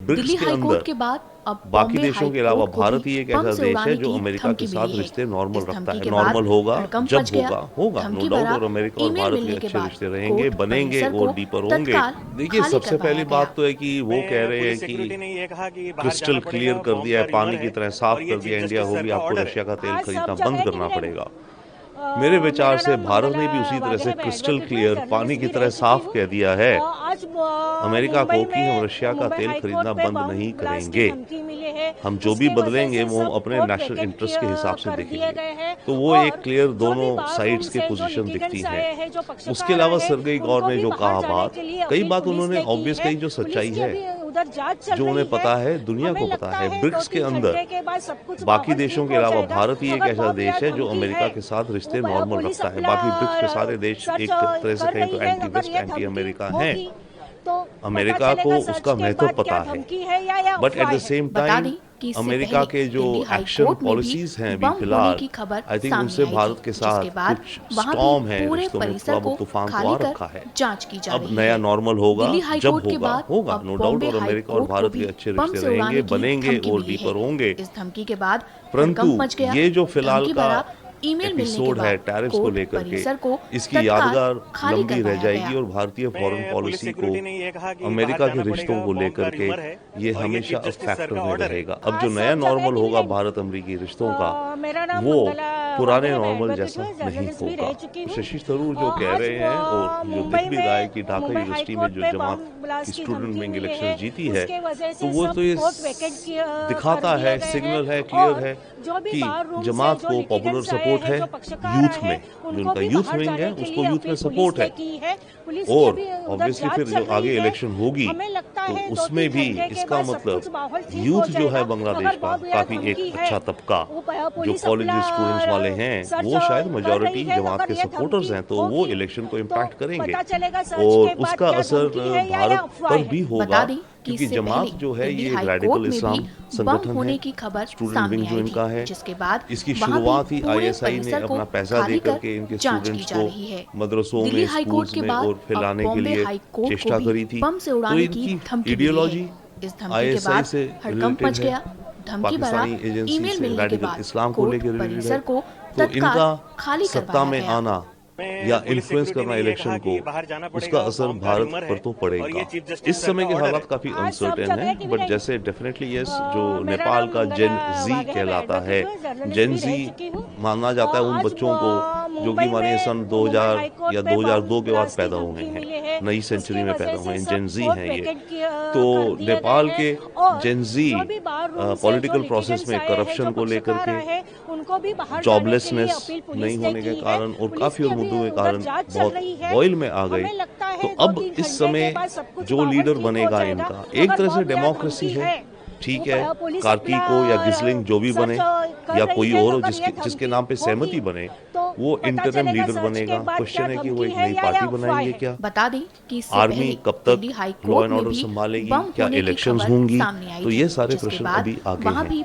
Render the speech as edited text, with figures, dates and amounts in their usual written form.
BRICS के अंदर के बाद अब बाकी बॉम्बे देशों के हाई अलावा कोर्ट को भारत भी ही एक बम ऐसा से देश है उड़ाने जो की अमेरिका के धमकी साथ मिली है। रिश्ते नॉर्मल इस रखता धमकी है। के बाद नॉर्मल होगा हड़कंप जब मच गया। होगा नो धमकी डाउट, भरा और अमेरिका और ईमेल भारत के मिलने के अच्छे बाद रिश्ते रहेंगे, कोर्ट बनेंगे परिसर और को डीपर होंगे। तत्काल देखिए, खाली सबसे करवाया पहली गया। बात तो है कि वो कह रहे हैं पुलिस कि सिक्योरिटी ने ये कहा कि बाहर क्रिस्टल जाना क्लियर पड़ेगा, कर बॉम्ब दिया का है, पानी र्यूमर की है तरह साफ और ये कर दिया चीफ इंडिया जस्टिस को सर भी का आपको ऑर्डर है। रशिया का तेल सब खरीदना जगह बंद की करना भी पड़ेगा। रहेगी। मेरे विचार मेरा से नाम भारत मंगला ने भी उसी तरह वाघे से है, मैं क्रिस्टल एडवोकेट हूँ, क्लियर पानी जर्नलिस्ट की भी तरह रह चुकी साफ हूँ। कह दिया है आज अमेरिका मुंबई को कि हम में रशिया का मुंबई तेल हाई कोर्ट खरीदना पे बंद बम नहीं ब्लास्ट की करेंगे। धमकी मिली है। हम जो भी उसके वजह बदलेंगे से वो हम सब अपने कोर्ट नेशनल वैकेट इंटरेस्ट के हिसाब से कर दिए देखेंगे। गए हैं। तो वो और एक क्लियर जो भी दोनों बार रूम साइड्स की से जो पोजीशन दिखती लिटिगेंट्स है। आए हैं, जो उसके पक्षकार अलावा आए हैं, सरगई गौर उनको ने भी जो बाहर कहा जाने बात, के लिए कई अपील बात पुलिस उन्होंने ने की ऑब्वियस है। कही जो पुलिस सच्चाई की है, अभी उधर जांच चल जो रही उन्हें पता है, दुनिया हमें को पता लगता है। है ब्रिक्स के 2-3 अंदर घंटे के बाद सब कुछ बाकी माहौल देशों ठीक के हो अलावा जाएगा। भारत ही एक अगर ऐसा बम या देश है जो धमकी अमेरिका है, के साथ रिश्ते वो नॉर्मल पुलिस रखता है। अपना बाकी ब्रिक्स के सारे देश सर्च एक तरह से कर कहें रही तो है। एंटी अगर वेस्ट ये एंटी धमकी अमेरिका हैं। होगी तो पता अमेरिका को चलेगा सर्च उसका के महत्व बाद क्या पता है, धमकी है या बट एट अफवाह द है। सेम बता टाइम दें कि इससे अमेरिका पहले के जो दिल्ली हाई एक्शन कोर्ट में भी पॉलिसीज हैं अभी बम होने फिलहाल, की खबर आई थिंक सामने उनसे आई भारत थी, के जिसके साथ बाद कुछ वहां भी स्टॉर्म है पूरे रिश्तों में, परिसर थोड़ा को बहुत तूफान तो खाली आ कर रखा है। जांच की जा अब रही नया है। नॉर्मल होगा हाँ। दिल्ली हाई जब कोर्ट के होगा बाद होगा अब नो डाउट, बॉम्बे और हाई अमेरिका और कोर्ट को भारत के भी अच्छे बम रिश्ते से उड़ाने रहेंगे, की बनेंगे धमकी और मिली है। डीपर होंगे। इस धमकी के बाद परंतु हड़कंप मच गया। ये जो फिलहाल धमकी का भरा ईमेल मिलने के एपिसोड है बाद टैरिफ्स को कोर्ट लेकर के, परिसर को इसकी तत्काल यादगार खाली लंबी रह करवाया जाएगी गया। और भारतीय फॉरेन पुलिस पॉलिसी को, सिक्योरिटी ने ये कहा कि बाहर अमेरिका के जाना रिश्तों पड़ेगा, को बॉम्ब का लेकर के र्यूमर है ये और ये हमेशा चीफ अब जस्टिस सर फैक्टर का में ऑर्डर है। रहेगा। अब जो आज नया सब जगह नॉर्मल की भी होगा रहेगी। भारत अमेरिकी रिश्तों का, मेरा नाम वो मंगला पुराने वाघे है, मैं नॉर्मल एडवोकेट जैसा हूँ, नहीं जर्नलिस्ट भी रह होगा। चुकी हूँ। शशि थरूर जो कह आज रहे हैं और जो मुंबई दिख भी रहा है कि में ढाका मुंबई हाई यूनिवर्सिटी में कोर्ट जो पे जमात बम ब्लास्ट की की स्टूडेंट धमकी विंग मिली इलेक्शन है। जीती है, उसके वजह तो से वो सब तो ये कोर्ट वैकेट दिखाता कर दिए है, गए सिग्नल हैं। है, क्लियर और है जो भी कि बार रूम से जमात जो को पॉपुलर लिटिगेंट्स आए सपोर्ट हैं, है जो पक्षकार यूथ आए में, हैं, जो उनको उनका भी यूथ बाहर विंग है जाने के उसको लिए यूथ में अपील पुलिस सपोर्ट ने है। की है। पुलिस की और अभी उधर ऑब्वियसली जांच फिर चल जो रही आगे है। इलेक्शन होगी हमें लगता तो है उसमें 2-3 भी घंटे के इसका बाद सब मतलब कुछ माहौल ठीक हो यूथ जो है जाएगा। बांग्लादेश अगर का बम या काफी एक धमकी है, अच्छा तबका, वो जो पुलिस कॉलेज अपना स्टूडेंट्स वाले हैं सर्च वो शायद कर रही मेजोरिटी है। जमात अगर के ये सपोर्टर्स धमकी हैं, तो वो होगी इलेक्शन को तो इम्पैक्ट करेंगे पता चलेगा सर्च और के बाद उसका क्या असर धमकी है या भारत अफवाह पर है। भी बता होगा, दें कि क्योंकि इससे जमात पहले जो है दिल्ली ये एक हाई रेडिकल कोर्ट में भी इस्लाम बम संगठन होने है, की खबर स्टूडेंट सामने विंग जो आई इनका थी, है। जिसके बाद इसकी वहां भी शुरुआत ही पूरे आईएसआई ने परिसर को अपना पैसा खाली दे कर करके इनके जांच की स्टूडेंट्स जा को रही है। मदरसों दिल्ली में, हाई कोर्ट स्कूल्स के में बाद और अब फैलाने के बॉम्बे लिए हाई कोर्ट को चेष्टा भी करी थी। बम से तो उड़ाने की इनकी धमकी मिली है। आइडियोलॉजी इस धमकी के आईएसआई बाद से हड़कंप रिलेटेड मच है, गया। धमकी भरा पाकिस्तानी एजेंसी ईमेल से मिलने के रेडिकल बाद इस्लाम को कोर्ट लेकर रिलेटेड है। परिसर को तो इनका तत्काल खाली सत्ता करवाया में गया। आना या इन्फ्लुएंस करना इलेक्शन को, उसका असर भारत पर तो पड़ेगा। इस समय के हालात काफी आज सब अनसर्टेन जगह है, की भी बट रहेगी। जैसे डेफिनेटली यस, जो मेरा नेपाल नाम का मंगला जेन जी वाघे है, मैं कहलाता है, एडवोकेट हूँ, जर्नलिस्ट जेन भी रह जी चुकी हूँ। माना जाता है उन आज बच्चों को जो मुंबई कि मानिए में सन मुंबई 2000 हाई कोर्ट या पे बम 2002 के बाद ब्लास्ट की पैदा हुए धमकी मिली है। हैं, नई सेंचुरी उसकी में वजह पैदा हुए से हैं, सब जेन जी कोर्ट हैं ये। वैकेट तो कर दिए नेपाल गए के हैं। और जेन जी जो भी बार रूम से जो पॉलिटिकल प्रोसेस लिटिगेंट्स में आए हैं, करप्शन जो को लेकर पक्षकार आए के, हैं, उनको भी बाहर जाने के लिए जॉबलेसनेस अपील पुलिस नहीं ने होने के की है। कारण और पुलिस काफी की और अभी मुद्दों के उधर कारण जांच चल बहुत रही है। बॉयल में आ गए। हमें लगता है तो अब 2-3 इस घंटे समय के बाद सब कुछ जो माहौल लीडर ठीक हो बनेगा जाएगा। इनका, एक अगर तरह से बम या डेमोक्रेसी धमकी है, ठीक वो है, पुलिस कार्की अपना को या गिसलिंग जो भी बने कर या रही कोई है। और अगर जिसके ये जिसके धमकी नाम पे सहमति होगी बने तो वो पता इंटरम चलेगा लीडर सर्च के बनेगा। बाद क्वेश्चन क्या है कि वो धमकी एक है नई या पार्टी अफवाह बनाएंगे है। क्या, बता दें कि इससे आर्मी पहले कब तक Delhi high law court and में ऑर्डर भी संभालेगी, बम क्या होने की इलेक्शंस खबर होंगी, सामने आई तो थी, ये सारे जिसके प्रश्न बाद अभी आगे वहां हैं। भी